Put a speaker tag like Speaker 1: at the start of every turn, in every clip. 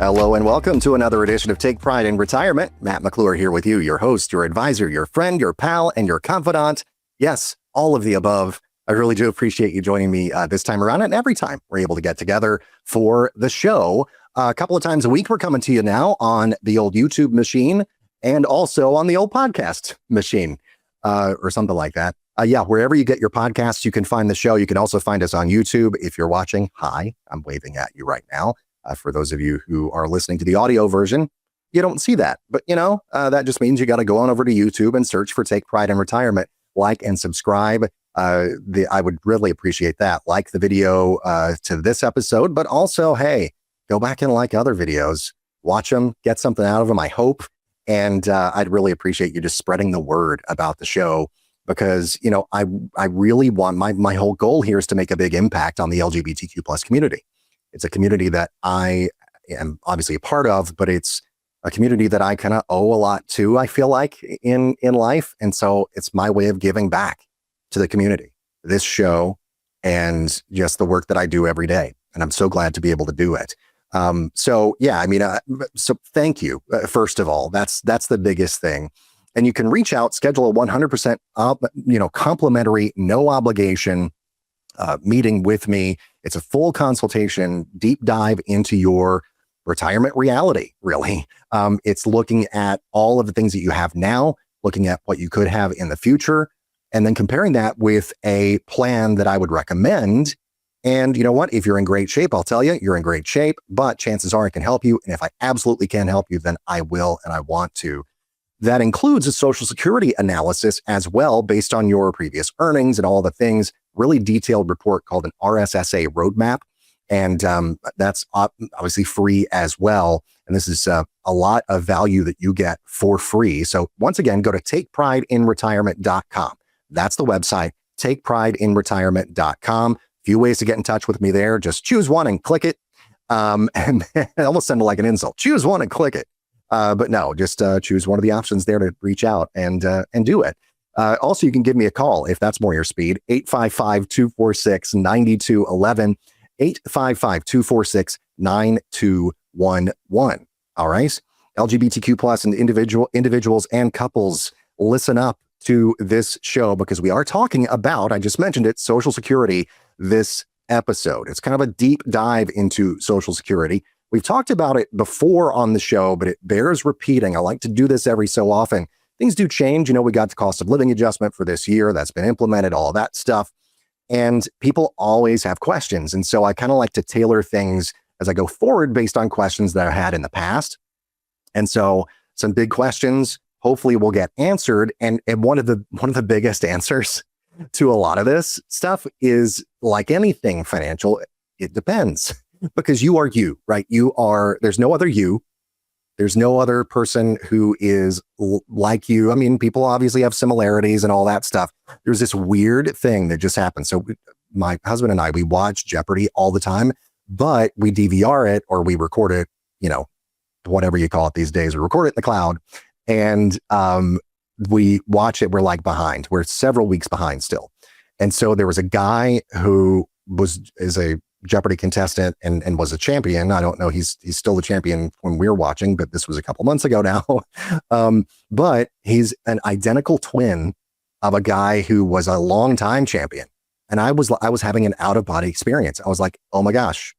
Speaker 1: Hello and welcome to another edition of Take Pride in Retirement. Matt McClure here with you, your host, your advisor, your friend, your pal, and your confidant. Yes, all of the above. I really do appreciate you joining me this time around, and every time we're able to get together for the show. A couple of times a week, we're coming to you now on the old YouTube machine and also on the old podcast machine or something like that. Wherever you get your podcasts, you can find the show. You can also find us on YouTube. If you're watching, hi, I'm waving at you right now. For those of you who are listening to the audio version, you don't see that. But, that just means you got to go on over to YouTube and search for Take Pride in Retirement. Like and subscribe. I would really appreciate that. Like the video to this episode, but also, hey, go back and like other videos. Watch them, get something out of them, I hope. And I'd really appreciate you just spreading the word about the show because, I really want my whole goal here is to make a big impact on the LGBTQ plus community. It's a community that I am obviously a part of, but it's a community that I kind of owe a lot to, I feel like, in life. And so it's my way of giving back to the community, this show, and just the work that I do every day. And I'm so glad to be able to do it. So thank you. First of all, that's the biggest thing. And you can reach out, schedule a 100% complimentary, no obligation meeting with me. It's a full consultation, deep dive into your retirement reality, really. It's looking at all of the things that you have now, looking at what you could have in the future, and then comparing that with a plan that I would recommend. And you know what? If you're in great shape, I'll tell you, you're in great shape, but chances are I can help you. And if I absolutely can help you, then I will and I want to. That includes a Social Security analysis as well, based on your previous earnings and all the things, really detailed report called an RSSA roadmap. And that's obviously free as well. And this is a lot of value that you get for free. So once again, go to takeprideinretirement.com. That's the website, takeprideinretirement.com. Few ways to get in touch with me there. Just choose one and click it. And I almost sounded like an insult. Choose one and click it. But no, just choose one of the options there to reach out and do it. Also, you can give me a call if that's more your speed. 855-246-9211. 855-246-9211. All right. LGBTQ plus and individuals and couples, listen up to this show because we are talking about, I just mentioned it, Social Security this episode. It's kind of a deep dive into Social Security. We've talked about it before on the show, but it bears repeating. I like to do this every so often. Things do change. We got the cost of living adjustment for this year that's been implemented, all that stuff. And people always have questions. And so I kind of like to tailor things as I go forward based on questions that I had in the past. And so some big questions hopefully will get answered. And one of the biggest answers to a lot of this stuff is, like anything financial, it depends. Because you are you, right? There's no other you. There's no other person who is like you. I mean, people obviously have similarities and all that stuff. There's this weird thing that just happened. So my husband and I, we watch Jeopardy all the time, but we DVR it or we record it, whatever you call it these days. We record it in the cloud and we watch it. We're like behind. We're several weeks behind still. And so there was a guy who is a Jeopardy contestant and was a champion. I don't know. He's still the champion when we're watching, but this was a couple months ago now. But he's an identical twin of a guy who was a longtime champion. And I was having an out of body experience. I was like, oh my gosh,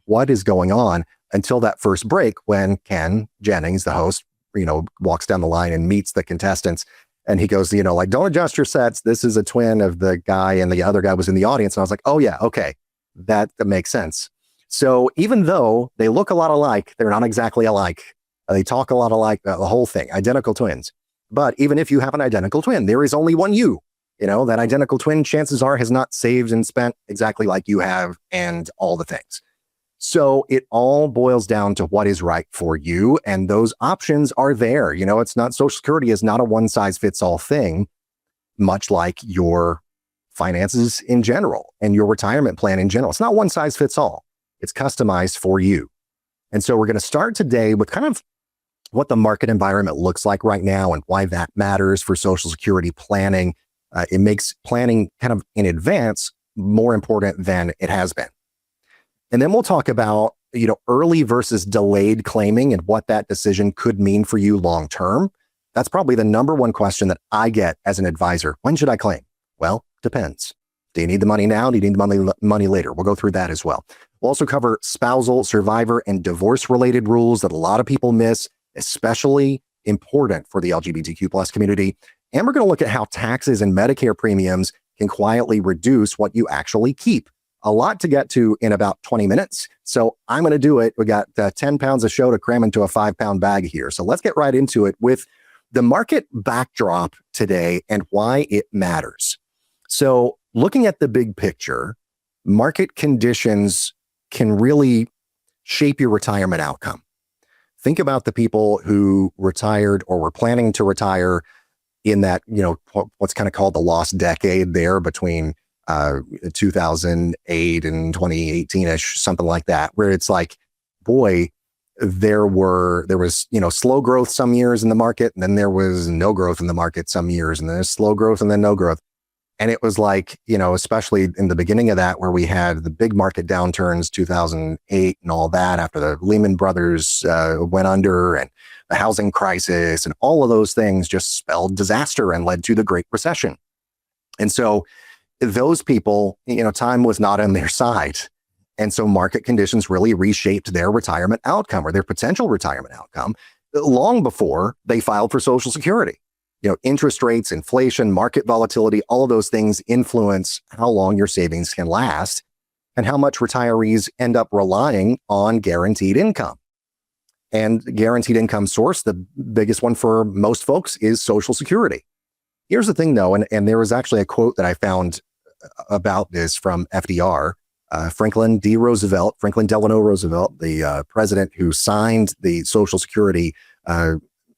Speaker 1: what is going on? Until that first break when Ken Jennings, the host, walks down the line and meets the contestants. And he goes, don't adjust your sets. This is a twin of the guy, and the other guy was in the audience. And I was like, oh yeah, okay, that makes sense. So even though they look a lot alike, they're not exactly alike. They talk a lot alike, the whole thing, identical twins. But even if you have an identical twin, there is only one you. That identical twin, chances are, has not saved and spent exactly like you have and all the things. So it all boils down to what is right for you. And those options are there. It's not, Social Security is not a one size fits all thing, much like your finances in general and your retirement plan in general. It's not one size fits all. It's customized for you. And so we're going to start today with kind of what the market environment looks like right now and why that matters for Social Security planning. It makes planning kind of in advance more important than it has been. And then we'll talk about, early versus delayed claiming and what that decision could mean for you long term. That's probably the number one question that I get as an advisor. When should I claim? Well, depends. Do you need the money now? Do you need the money later? We'll go through that as well. We'll also cover spousal, survivor, and divorce-related rules that a lot of people miss, especially important for the LGBTQ plus community. And we're going to look at how taxes and Medicare premiums can quietly reduce what you actually keep. A lot to get to in about 20 minutes. So I'm going to do it. We got 10 pounds of show to cram into a 5-pound bag here. So let's get right into it with the market backdrop today and why it matters. So looking at the big picture, market conditions can really shape your retirement outcome. Think about the people who retired or were planning to retire in that, what's kind of called the lost decade there between 2008 and 2018-ish, something like that, where it's like, boy, there was slow growth some years in the market, and then there was no growth in the market some years, and then there's slow growth and then no growth. And it was like, especially in the beginning of that, where we had the big market downturns, 2008 and all that, after the Lehman Brothers went under, and the housing crisis and all of those things just spelled disaster and led to the Great Recession. And so those people, time was not on their side. And so market conditions really reshaped their retirement outcome or their potential retirement outcome long before they filed for Social Security. Interest rates, inflation, market volatility, all of those things influence how long your savings can last and how much retirees end up relying on guaranteed income. And guaranteed income source, the biggest one for most folks, is Social Security. Here's the thing, though, and there was actually a quote that I found about this from FDR, Franklin Delano Roosevelt, the president who signed the Social Security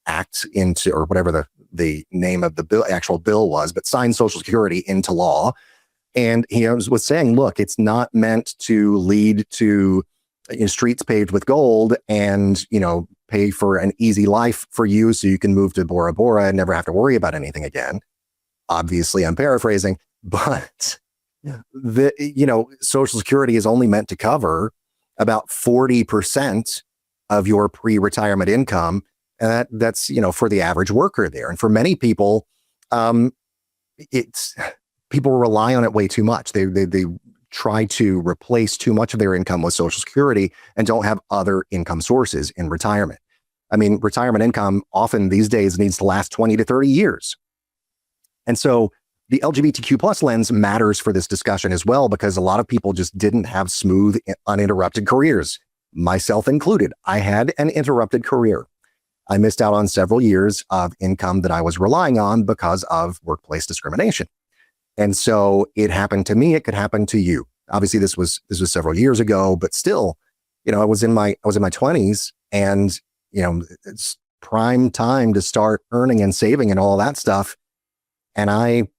Speaker 1: Act into, or whatever the name of the actual bill was, but signed Social Security into law. And he was saying, look, it's not meant to lead to streets paved with gold and, pay for an easy life for you so you can move to Bora Bora and never have to worry about anything again. Obviously, I'm paraphrasing, but Social Security is only meant to cover about 40% of your pre-retirement income. And that's, for the average worker there. And for many people, people rely on it way too much. They try to replace too much of their income with Social Security and don't have other income sources in retirement. I mean, retirement income often these days needs to last 20 to 30 years. And so the LGBTQ plus lens matters for this discussion as well, because a lot of people just didn't have smooth, uninterrupted careers, myself included. I had an interrupted career. I missed out on several years of income that I was relying on because of workplace discrimination. And so it happened to me. It could happen to you. Obviously, this was several years ago, but still, I was in my 20s, and it's prime time to start earning and saving and all that stuff. And I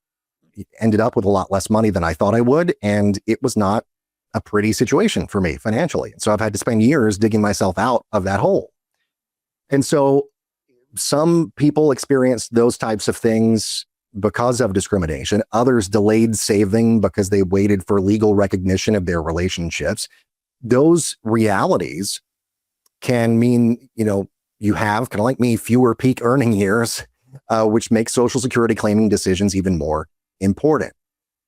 Speaker 1: ended up with a lot less money than I thought I would, and it was not a pretty situation for me financially. So I've had to spend years digging myself out of that hole. And so some people experienced those types of things because of discrimination. Others delayed saving because they waited for legal recognition of their relationships. Those realities can mean, you have, kind of like me, fewer peak earning years, which makes Social Security claiming decisions even more important.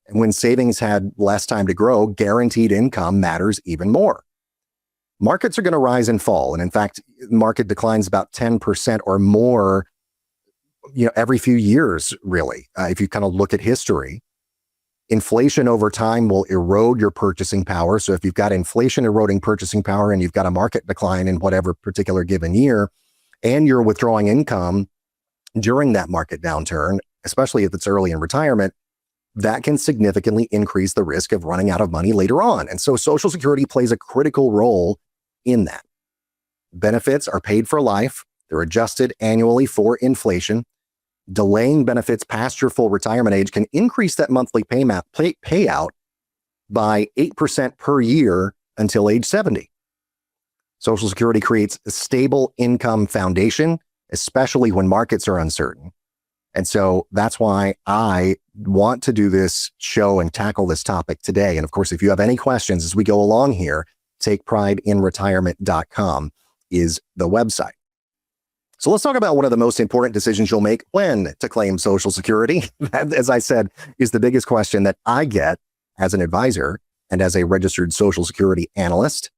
Speaker 1: And when savings had less time to grow, guaranteed income matters even more. Markets are going to rise and fall. And in fact, the market declines about 10% or more, every few years, really. If you kind of look at history, inflation over time will erode your purchasing power. So if you've got inflation eroding purchasing power and you've got a market decline in whatever particular given year, and you're withdrawing income during that market downturn, especially if it's early in retirement, that can significantly increase the risk of running out of money later on. And so Social Security plays a critical role in that. Benefits are paid for life. They're adjusted annually for inflation. Delaying benefits past your full retirement age can increase that monthly payout by 8% per year until age 70. Social Security creates a stable income foundation, especially when markets are uncertain. And so that's why I want to do this show and tackle this topic today. And of course, if you have any questions as we go along here, takeprideinretirement.com is the website. So let's talk about one of the most important decisions you'll make when to claim Social Security. That, as I said, is the biggest question that I get as an advisor and as a registered Social Security analyst.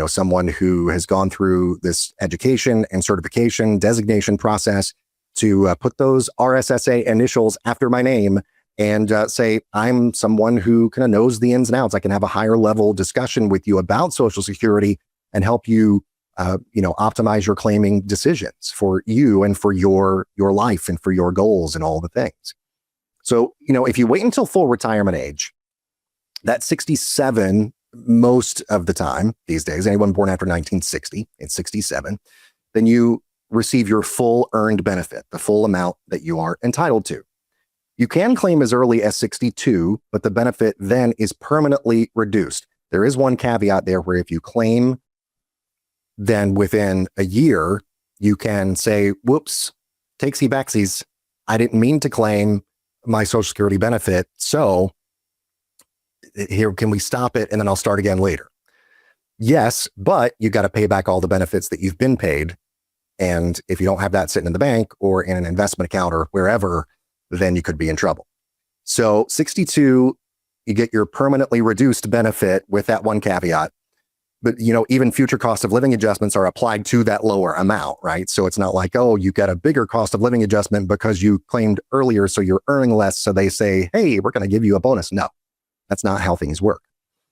Speaker 1: Someone who has gone through this education and certification designation process to put those RSSA initials after my name and say, I'm someone who kind of knows the ins and outs. I can have a higher level discussion with you about Social Security and help you, optimize your claiming decisions for you and for your life and for your goals and all the things. So, if you wait until full retirement age, that's 67 most of the time these days, anyone born after 1960, it's 67, then you receive your full earned benefit, the full amount that you are entitled to. You can claim as early as 62, but the benefit then is permanently reduced. There is one caveat there where if you claim, then within a year, you can say, whoops, takesy backsies, I didn't mean to claim my Social Security benefit, so here, can we stop it? And then I'll start again later. Yes, but you got to pay back all the benefits that you've been paid. And if you don't have that sitting in the bank or in an investment account or wherever, then you could be in trouble. So 62, you get your permanently reduced benefit with that one caveat. But, even future cost of living adjustments are applied to that lower amount, right? So it's not like, oh, you got a bigger cost of living adjustment because you claimed earlier, so you're earning less. So they say, hey, we're going to give you a bonus. No. That's not how things work.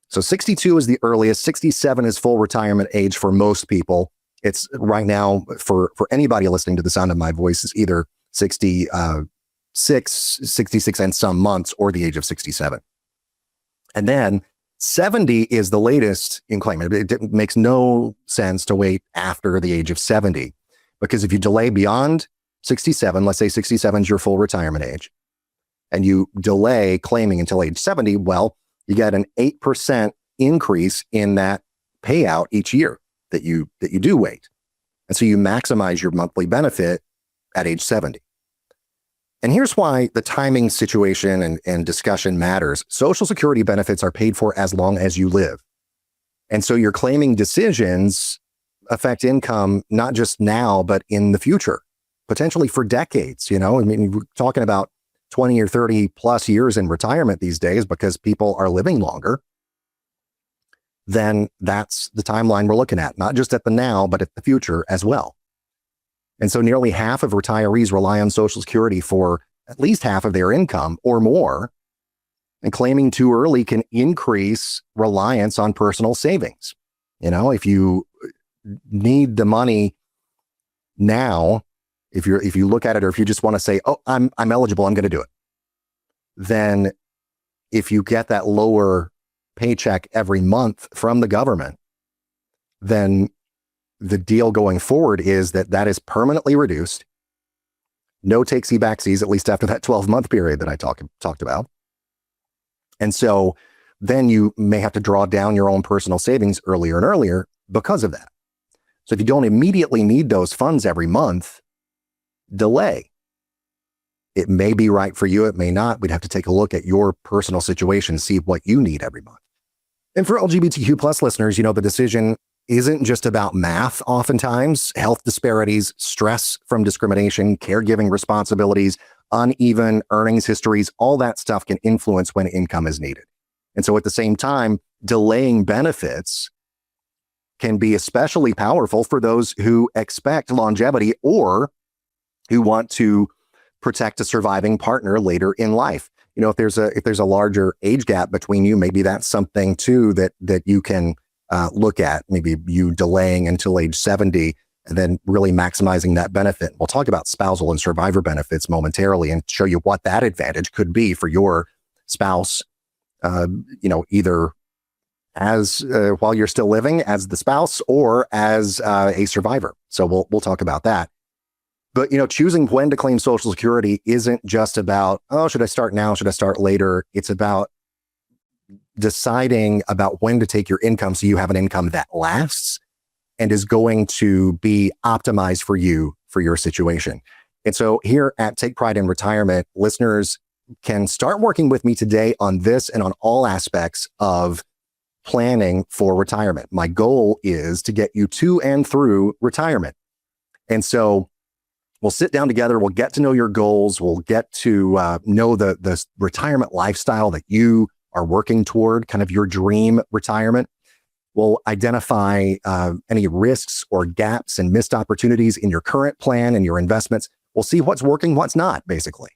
Speaker 1: So 62 is the earliest. 67 is full retirement age for most people. It's right now for anybody listening to the sound of my voice is either 66 and some months or the age of 67. And then 70 is the latest in claiming. It makes no sense to wait after the age of 70 because if you delay beyond 67, let's say 67 is your full retirement age, and you delay claiming until age 70, well, you get an 8% increase in that payout each year that you do wait. And so you maximize your monthly benefit at age 70. And here's why the timing situation and discussion matters. Social Security benefits are paid for as long as you live. And so your claiming decisions affect income, not just now, but in the future, potentially for decades. We're talking about 20 or 30 plus years in retirement these days because people are living longer, then that's the timeline we're looking at, not just at the now, but at the future as well. And so nearly half of retirees rely on Social Security for at least half of their income or more, and claiming too early can increase reliance on personal savings. If you need the money now, if you look at it, or if you just want to say, oh, I'm eligible, I'm going to do it. Then if you get that lower paycheck every month from the government, then the deal going forward is that is permanently reduced. No takesy backsies, at least after that 12-month period that I talked about. And so then you may have to draw down your own personal savings earlier and earlier because of that. So if you don't immediately need those funds every month, delay. It may be right for you. It may not. We'd have to take a look at your personal situation, see what you need every month. And for LGBTQ plus listeners, the decision isn't just about math. Oftentimes, health disparities, stress from discrimination, caregiving responsibilities, uneven earnings histories, all that stuff can influence when income is needed. And so at the same time, delaying benefits can be especially powerful for those who expect longevity or who want to protect a surviving partner later in life. If there's a larger age gap between you, maybe that's something too that you can look at. Maybe you delaying until age 70 and then really maximizing that benefit. We'll talk about spousal and survivor benefits momentarily and show you what that advantage could be for your spouse, either as while you're still living as the spouse or as a survivor. So we'll talk about that. But, choosing when to claim Social Security isn't just about, oh, should I start now? Should I start later? It's about deciding about when to take your income so you have an income that lasts and is going to be optimized for you, for your situation. And so here at Take Pride in Retirement, listeners can start working with me today on this and on all aspects of planning for retirement. My goal is to get you to and through retirement. And so we'll sit down together. We'll get to know your goals. We'll get to know the retirement lifestyle that you are working toward, kind of your dream retirement. We'll identify any risks or gaps and missed opportunities in your current plan and your investments. We'll see what's working, what's not, basically.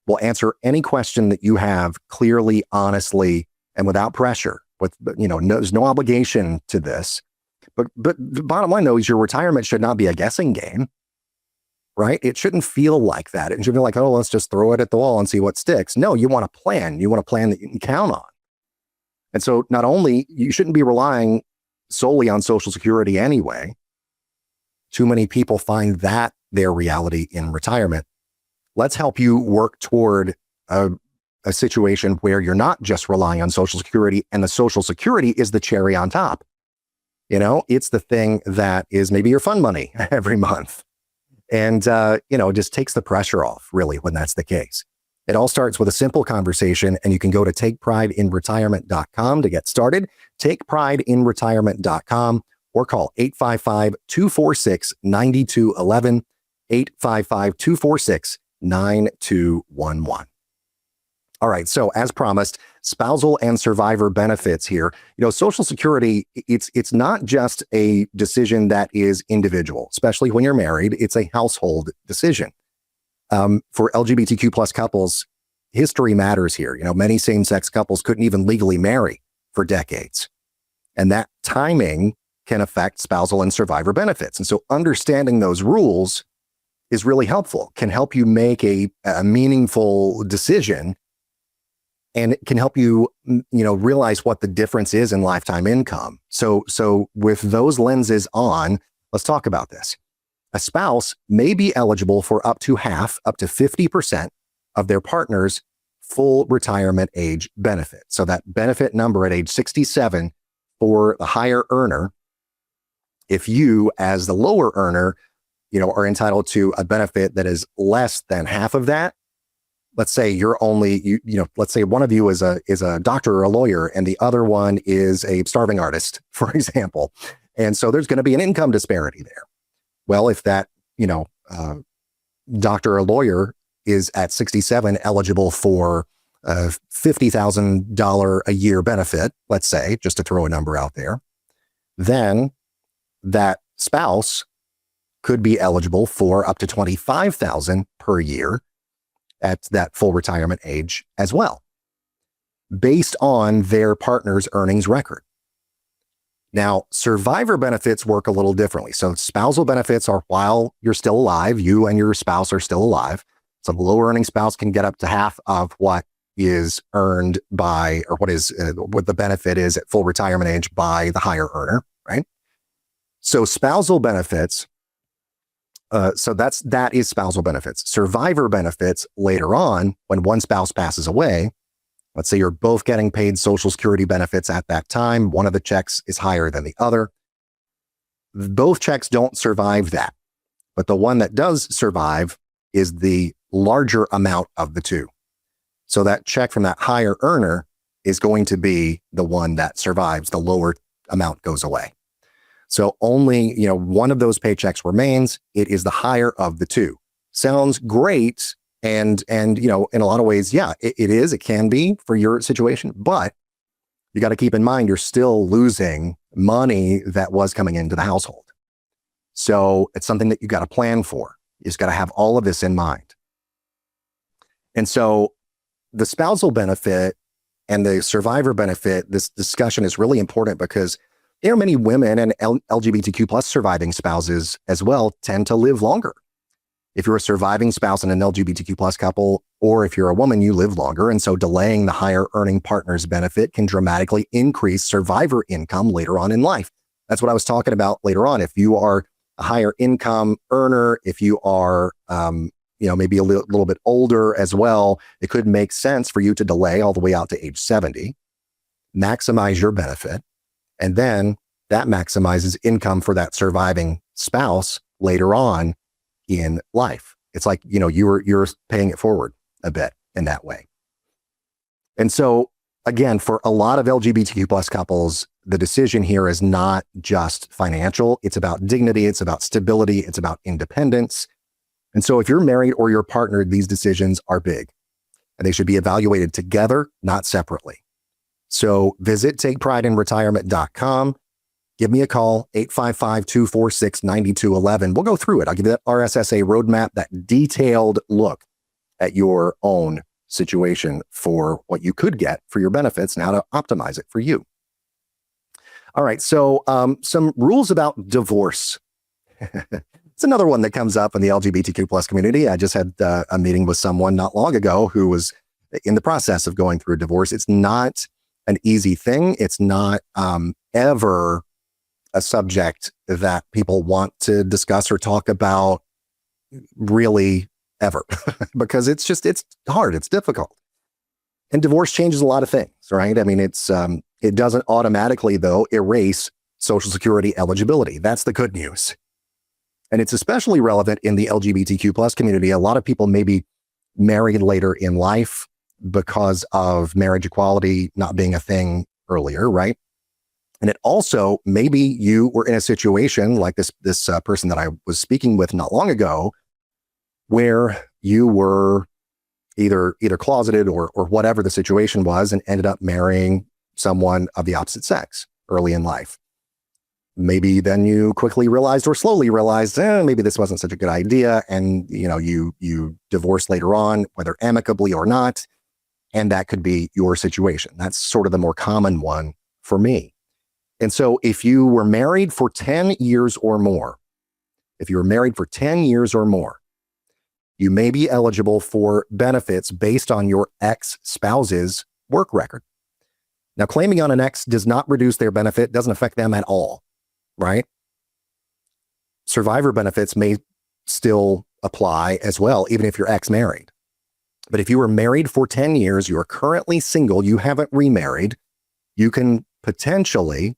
Speaker 1: We'll answer any question that you have clearly, honestly, and without pressure. There's no obligation to this. But the bottom line, though, is your retirement should not be a guessing game, right? It shouldn't feel like that. It should be like, oh, let's just throw it at the wall and see what sticks. No, you want a plan. You want a plan that you can count on. And so not only, you shouldn't be relying solely on Social Security anyway. Too many people find that their reality in retirement. Let's help you work toward a situation where you're not just relying on Social Security, and the Social Security is the cherry on top. It's the thing that is maybe your fun money every month. And, it just takes the pressure off, really, when that's the case. It all starts with a simple conversation, and you can go to takeprideinretirement.com to get started, takeprideinretirement.com, or call 855-246-9211, 855-246-9211. All right. So as promised, spousal and survivor benefits here. Social Security, it's not just a decision that is individual, especially when you're married. It's a household decision. For LGBTQ plus couples, history matters here. Many same-sex couples couldn't even legally marry for decades. And that timing can affect spousal and survivor benefits. And so understanding those rules is really helpful, can help you make a meaningful decision. And it can help you, realize what the difference is in lifetime income. So with those lenses on, let's talk about this. A spouse may be eligible for up to 50% of their partner's full retirement age benefit. So that benefit number at age 67 for the higher earner, if you, as the lower earner, are entitled to a benefit that is less than half of that. Let's say you're only, let's say one of you is a doctor or a lawyer and the other one is a starving artist, for example. And so there's going to be an income disparity there. Well, if that, doctor or lawyer is at 67 eligible for a $50,000 a year benefit, let's say, just to throw a number out there, then that spouse could be eligible for up to $25,000 per year at that full retirement age as well, based on their partner's earnings record. Now, survivor benefits work a little differently. So spousal benefits are while you're still alive, you and your spouse are still alive. So the lower earning spouse can get up to half of what is earned by, or what the benefit is at full retirement age by the higher earner, right? So spousal benefits, that is spousal benefits. Survivor benefits later on, when one spouse passes away, let's say you're both getting paid Social Security benefits at that time, one of the checks is higher than the other. Both checks don't survive that, but the one that does survive is the larger amount of the two. So that check from that higher earner is going to be the one that survives. The lower amount goes away. So only, one of those paychecks remains. It is the higher of the two. Sounds great. And in a lot of ways, yeah, it is. It can be for your situation, but you got to keep in mind, you're still losing money that was coming into the household. So it's something that you got to plan for. You just got to have all of this in mind. And so the spousal benefit and the survivor benefit, this discussion is really important because there are many women and LGBTQ plus surviving spouses as well tend to live longer. If you're a surviving spouse in an LGBTQ plus couple, or if you're a woman, you live longer. And so delaying the higher earning partner's benefit can dramatically increase survivor income later on in life. That's what I was talking about later on. If you are a higher income earner, if you are, maybe a little bit older as well, it could make sense for you to delay all the way out to age 70, maximize your benefit, and then that maximizes income for that surviving spouse later on in life. It's like, you're paying it forward a bit in that way. And so again, for a lot of LGBTQ plus couples, the decision here is not just financial. It's about dignity. It's about stability. It's about independence. And so if you're married or you're partnered, these decisions are big and they should be evaluated together, not separately. So visit takeprideinretirement.com. Give me a call, 855-246-9211. We'll go through it. I'll give you that RSSA roadmap, that detailed look at your own situation for what you could get for your benefits and how to optimize it for you. All right, so some rules about divorce. It's another one that comes up in the LGBTQ plus community. I just had a meeting with someone not long ago who was in the process of going through a divorce. It's not an easy thing. It's not ever a subject that people want to discuss or talk about really ever because it's hard. It's difficult. And divorce changes a lot of things, right? I mean, it doesn't automatically, though, erase Social Security eligibility. That's the good news. And it's especially relevant in the LGBTQ plus community. A lot of people may be married later in life because of marriage equality not being a thing earlier, right? And it also, maybe you were in a situation like this person that I was speaking with not long ago, where you were either closeted or whatever the situation was and ended up marrying someone of the opposite sex early in life. Maybe then you quickly realized or slowly realized, maybe this wasn't such a good idea. And, you divorce later on, whether amicably or not. And that could be your situation. That's sort of the more common one for me. And so if you were married for 10 years or more, you may be eligible for benefits based on your ex-spouse's work record. Now, claiming on an ex does not reduce their benefit, doesn't affect them at all, right? Survivor benefits may still apply as well, even if you're ex-married. But if you were married for 10 years, you are currently single, you haven't remarried, you can potentially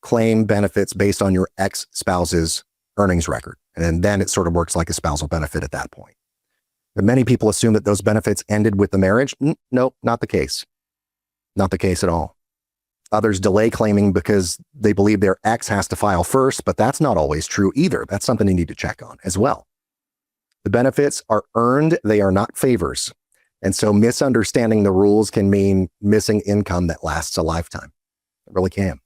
Speaker 1: claim benefits based on your ex-spouse's earnings record. And then it sort of works like a spousal benefit at that point. But many people assume that those benefits ended with the marriage. No, not the case. Not the case at all. Others delay claiming because they believe their ex has to file first, but that's not always true either. That's something you need to check on as well. The benefits are earned, they are not favors. And so misunderstanding the rules can mean missing income that lasts a lifetime. It really can.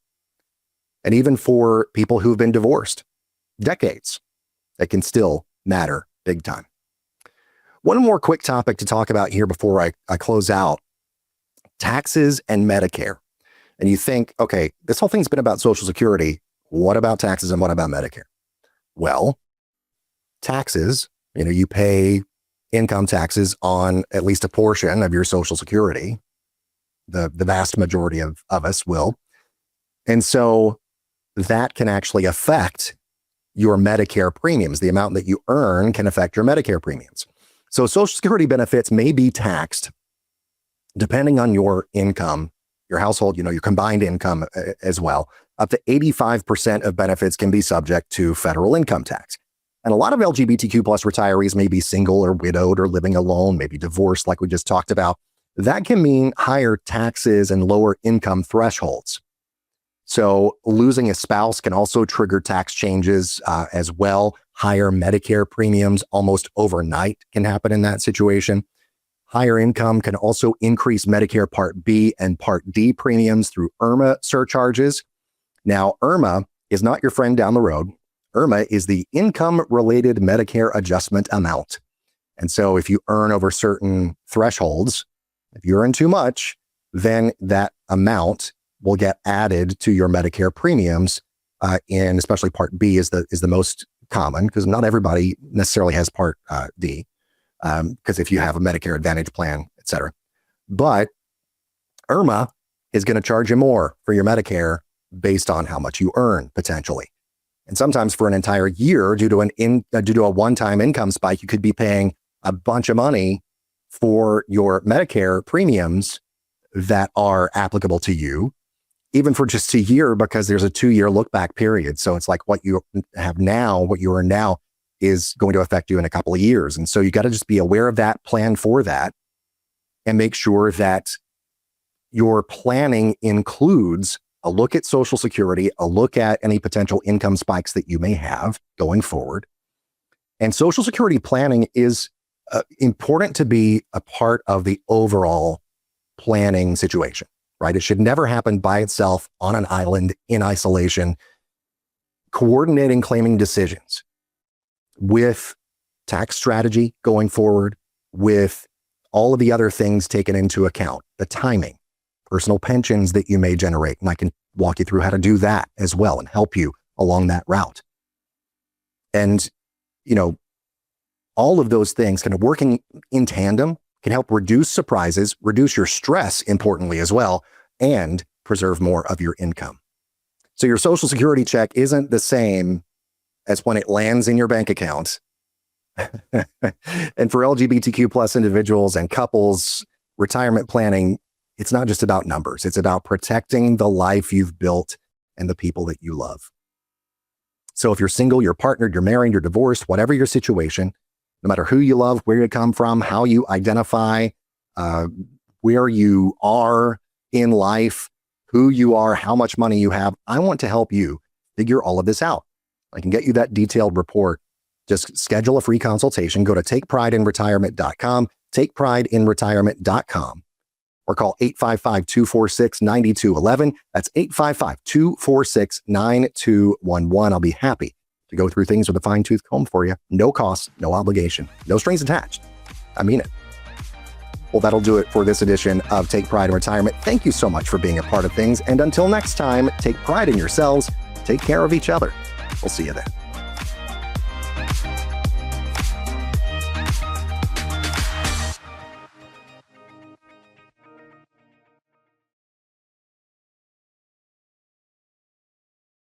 Speaker 1: And even for people who've been divorced, decades, it can still matter big time. One more quick topic to talk about here before I close out. Taxes and Medicare. And you think, okay, this whole thing's been about Social Security. What about taxes and what about Medicare? Well, taxes, you pay income taxes on at least a portion of your Social Security. The vast majority of us will. And so that can actually affect your Medicare premiums. The amount that you earn can affect your Medicare premiums. So Social Security benefits may be taxed depending on your income, your household, your combined income as well. Up to 85% of benefits can be subject to federal income tax. And a lot of LGBTQ plus retirees may be single or widowed or living alone, maybe divorced like we just talked about. That can mean higher taxes and lower income thresholds. So losing a spouse can also trigger tax changes as well. Higher Medicare premiums almost overnight can happen in that situation. Higher income can also increase Medicare Part B and Part D premiums through IRMA surcharges. Now, IRMA is not your friend down the road. IRMA is the income-related Medicare adjustment amount. And so if you earn over certain thresholds, if you earn too much, then that amount will get added to your Medicare premiums, and especially Part B is the most common because not everybody necessarily has Part D, because if you have a Medicare Advantage plan, et cetera. But IRMA is going to charge you more for your Medicare based on how much you earn potentially. And sometimes for an entire year, due to a one-time income spike, you could be paying a bunch of money for your Medicare premiums that are applicable to you, even for just a year, because there's a 2-year look-back period. So it's like what you have now, what you earn now is going to affect you in a couple of years. And so you got to just be aware of that, plan for that, and make sure that your planning includes a look at Social Security, a look at any potential income spikes that you may have going forward. And Social Security planning is important to be a part of the overall planning situation, right? It should never happen by itself on an island in isolation. Coordinating claiming decisions with tax strategy going forward, with all of the other things taken into account, the timing, personal pensions that you may generate. And I can walk you through how to do that as well and help you along that route. And, all of those things kind of working in tandem can help reduce surprises, reduce your stress, importantly as well, and preserve more of your income. So your Social Security check isn't the same as when it lands in your bank account. And for LGBTQ plus individuals and couples, retirement planning, it's not just about numbers. It's about protecting the life you've built and the people that you love. So if you're single, you're partnered, you're married, you're divorced, whatever your situation, no matter who you love, where you come from, how you identify, where you are in life, who you are, how much money you have, I want to help you figure all of this out. I can get you that detailed report. Just schedule a free consultation. Go to takeprideinretirement.com, takeprideinretirement.com, or call 855-246-9211. That's 855-246-9211. I'll be happy to go through things with a fine-tooth comb for you. No cost, no obligation, no strings attached. I mean it. Well, that'll do it for this edition of Take Pride in Retirement. Thank you so much for being a part of things. And until next time, take pride in yourselves. Take care of each other. We'll see you then.